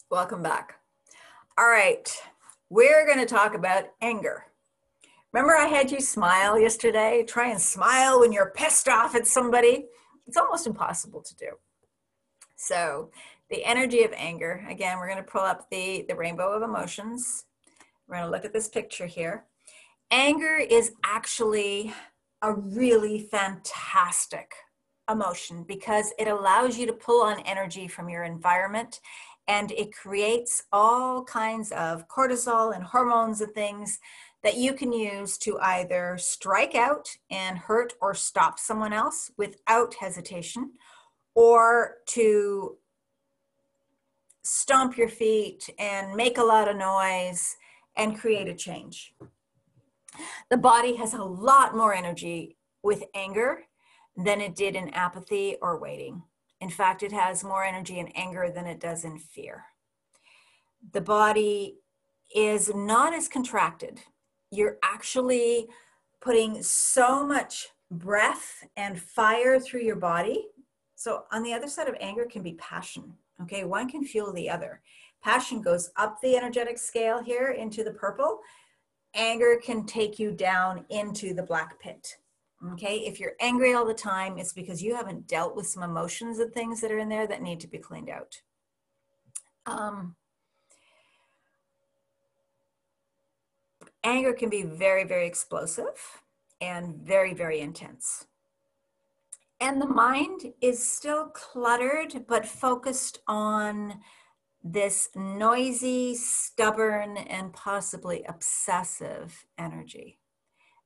Welcome back. All right, we're going to talk about anger. Remember I had you smile yesterday? Try and smile when you're pissed off at somebody. It's almost impossible to do. So the energy of anger, again, we're going to pull up the rainbow of emotions. We're going to look at this picture here. Anger is actually a really fantastic emotion because it allows you to pull on energy from your environment, and it creates all kinds of cortisol and hormones and things that you can use to either strike out and hurt or stop someone else without hesitation, or to stomp your feet and make a lot of noise and create a change. The body has a lot more energy with anger than it did in apathy or waiting. In fact, it has more energy in anger than it does in fear. The body is not as contracted. You're actually putting so much breath and fire through your body. So on the other side of anger can be passion. Okay, one can fuel the other. Passion goes up the energetic scale here into the purple. Anger can take you down into the black pit. Okay, if you're angry all the time, it's because you haven't dealt with some emotions and things that are in there that need to be cleaned out. Anger can be very, very explosive and very, very intense. And the mind is still cluttered, but focused on this noisy, stubborn, and possibly obsessive energy.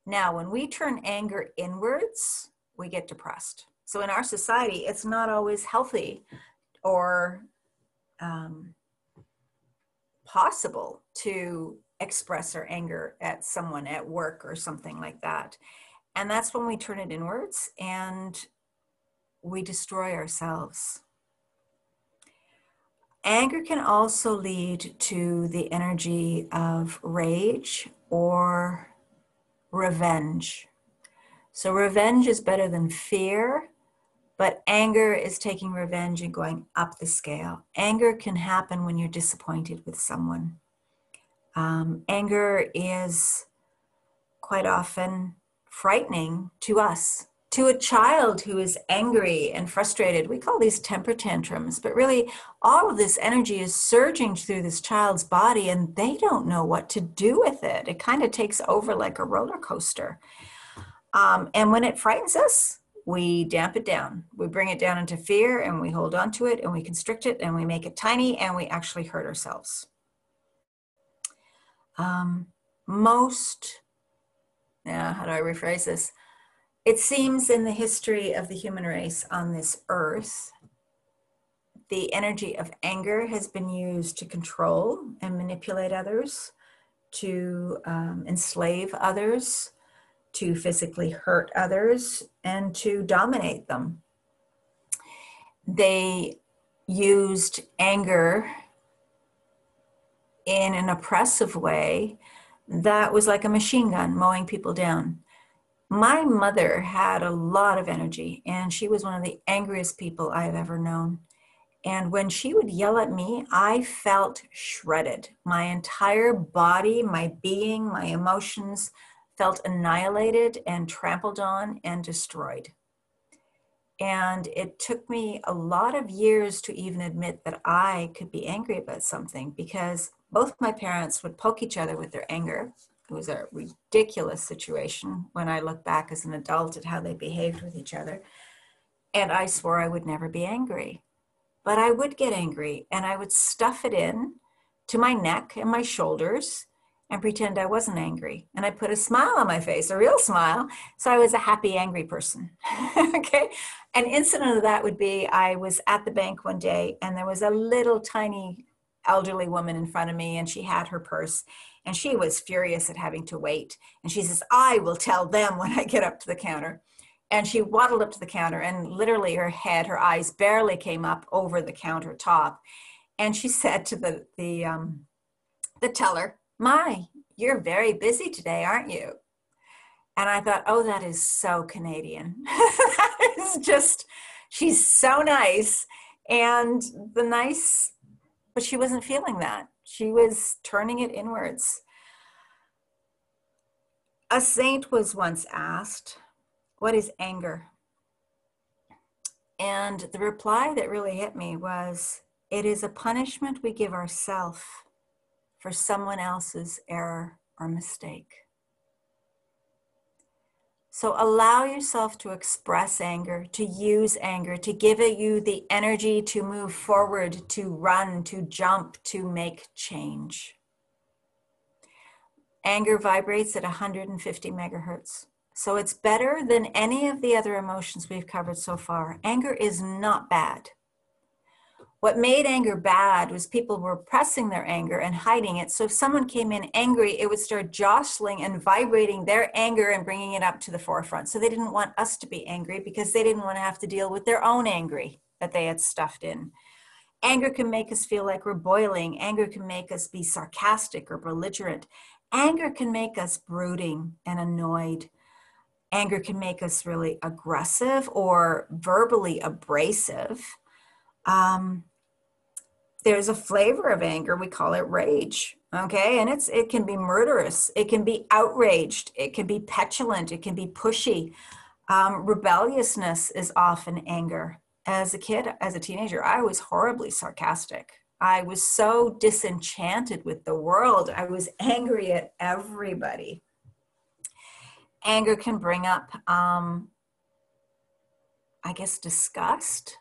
Now, when we turn anger inwards, we get depressed. So in our society, it's not always healthy or possible to express our anger at someone at work or something like that. And that's when we turn it inwards and we destroy ourselves. Anger can also lead to the energy of rage or revenge. So revenge is better than fear, but anger is taking revenge and going up the scale. Anger can happen when you're disappointed with someone. Anger is quite often frightening to us. To a child who is angry and frustrated, we call these temper tantrums, but really all of this energy is surging through this child's body and they don't know what to do with it. It kind of takes over like a roller coaster. And when it frightens us, we damp it down. We bring it down into fear and we hold on to it and we constrict it and we make it tiny and we actually hurt ourselves. How do I rephrase this? It seems in the history of the human race on this earth, the energy of anger has been used to control and manipulate others, to enslave others, to physically hurt others, and to dominate them. They used anger in an oppressive way that was like a machine gun mowing people down. My mother had a lot of energy, and she was one of the angriest people I've ever known. And when she would yell at me, I felt shredded. My entire body, my being, my emotions felt annihilated and trampled on and destroyed. And it took me a lot of years to even admit that I could be angry about something, because both my parents would poke each other with their anger. It was a ridiculous situation when I look back as an adult at how they behaved with each other. And I swore I would never be angry. But I would get angry and I would stuff it in to my neck and my shoulders and pretend I wasn't angry. And I put a smile on my face, a real smile. So I was a happy, angry person. Okay. An incident of that would be, I was at the bank one day and there was a little tiny elderly woman in front of me and she had her purse and she was furious at having to wait. And she says, I will tell them when I get up to the counter. And she waddled up to the counter and literally her head, her eyes barely came up over the countertop. And she said to the teller, "My, you're very busy today, aren't you?" And I thought, oh, that is so Canadian. That is just, she's so nice. And the nice but she wasn't feeling that. She was turning it inwards. A saint was once asked, "What is anger?" And the reply that really hit me was, "It is a punishment we give ourselves for someone else's error or mistake." So allow yourself to express anger, to use anger, to give you the energy to move forward, to run, to jump, to make change. Anger vibrates at 150 megahertz. So it's better than any of the other emotions we've covered so far. Anger is not bad. What made anger bad was people were pressing their anger and hiding it. So if someone came in angry, it would start jostling and vibrating their anger and bringing it up to the forefront. So they didn't want us to be angry because they didn't want to have to deal with their own angry that they had stuffed in. Anger can make us feel like we're boiling. Anger can make us be sarcastic or belligerent. Anger can make us brooding and annoyed. Anger can make us really aggressive or verbally abrasive. There's a flavor of anger. We call it rage. Okay. And it can be murderous. It can be outraged. It can be petulant. It can be pushy. Rebelliousness is often anger. As a kid, as a teenager, I was horribly sarcastic. I was so disenchanted with the world. I was angry at everybody. Anger can bring up, I guess, disgust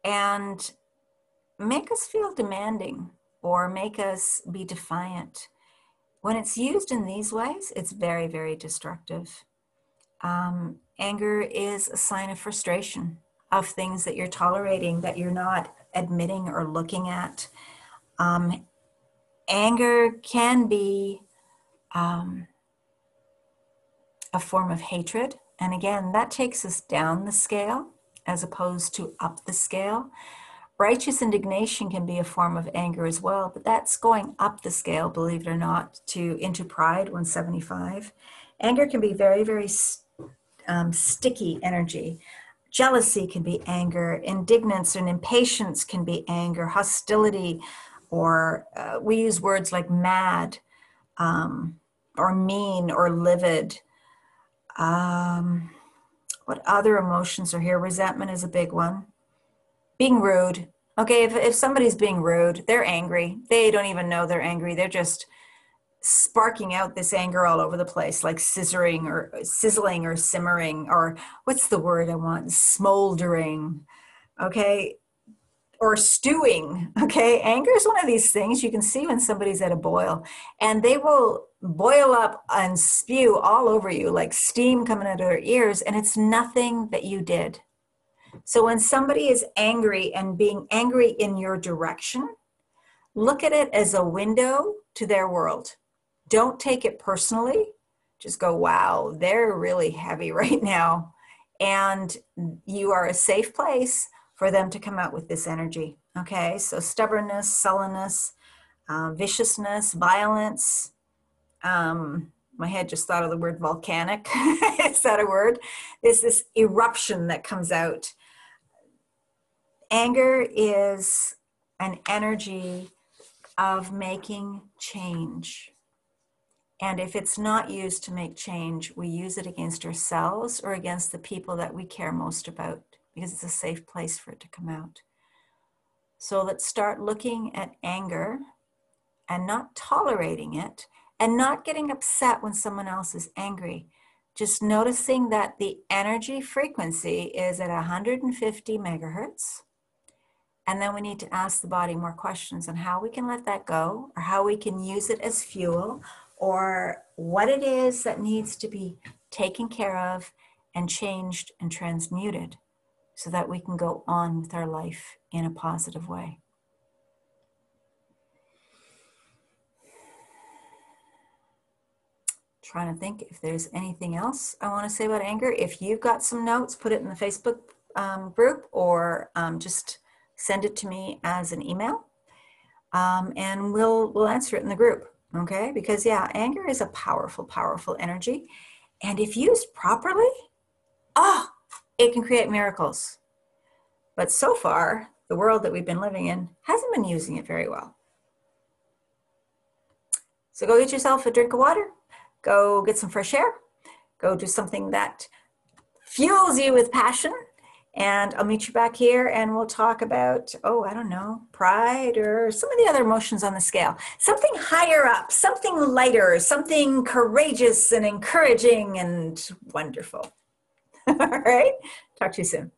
and make us feel demanding or make us be defiant. When it's used in these ways, it's very, very destructive. Anger is a sign of frustration, of things that you're tolerating, that you're not admitting or looking at. Anger can be a form of hatred. And again, that takes us down the scale as opposed to up the scale. Righteous indignation can be a form of anger as well, but that's going up the scale, believe it or not, into pride, 175. Anger can be very, very sticky energy. Jealousy can be anger. Indignance and impatience can be anger. Hostility, or we use words like mad, or mean, or livid. What other emotions are here? Resentment is a big one. Being rude. Okay, if somebody's being rude, they're angry. They don't even know they're angry. They're just sparking out this anger all over the place, like sizzling or simmering, or what's the word I want? Smoldering. Okay, or stewing. Okay, anger is one of these things you can see when somebody's at a boil, and they will boil up and spew all over you like steam coming out of their ears, and it's nothing that you did. So when somebody is angry and being angry in your direction, look at it as a window to their world. Don't take it personally. Just go, wow, they're really heavy right now. And you are a safe place for them to come out with this energy. Okay, so stubbornness, sullenness, viciousness, violence. My head just thought of the word volcanic. Is that a word? There's this eruption that comes out. Anger is an energy of making change. And if it's not used to make change, we use it against ourselves or against the people that we care most about, because it's a safe place for it to come out. So let's start looking at anger and not tolerating it and not getting upset when someone else is angry. Just noticing that the energy frequency is at 150 megahertz. And then we need to ask the body more questions on how we can let that go, or how we can use it as fuel, or what it is that needs to be taken care of and changed and transmuted so that we can go on with our life in a positive way. Trying to think if there's anything else I want to say about anger. If you've got some notes, put it in the Facebook group, or just send it to me as an email, and we'll answer it in the group. Okay, because yeah, anger is a powerful, powerful energy, and if used properly, it can create miracles. But so far, the world that we've been living in hasn't been using it very well. So go get yourself a drink of water, go get some fresh air, go do something that fuels you with passion, and I'll meet you back here and we'll talk about, oh, I don't know, pride or some of the other emotions on the scale. Something higher up, something lighter, something courageous and encouraging and wonderful. All right, talk to you soon.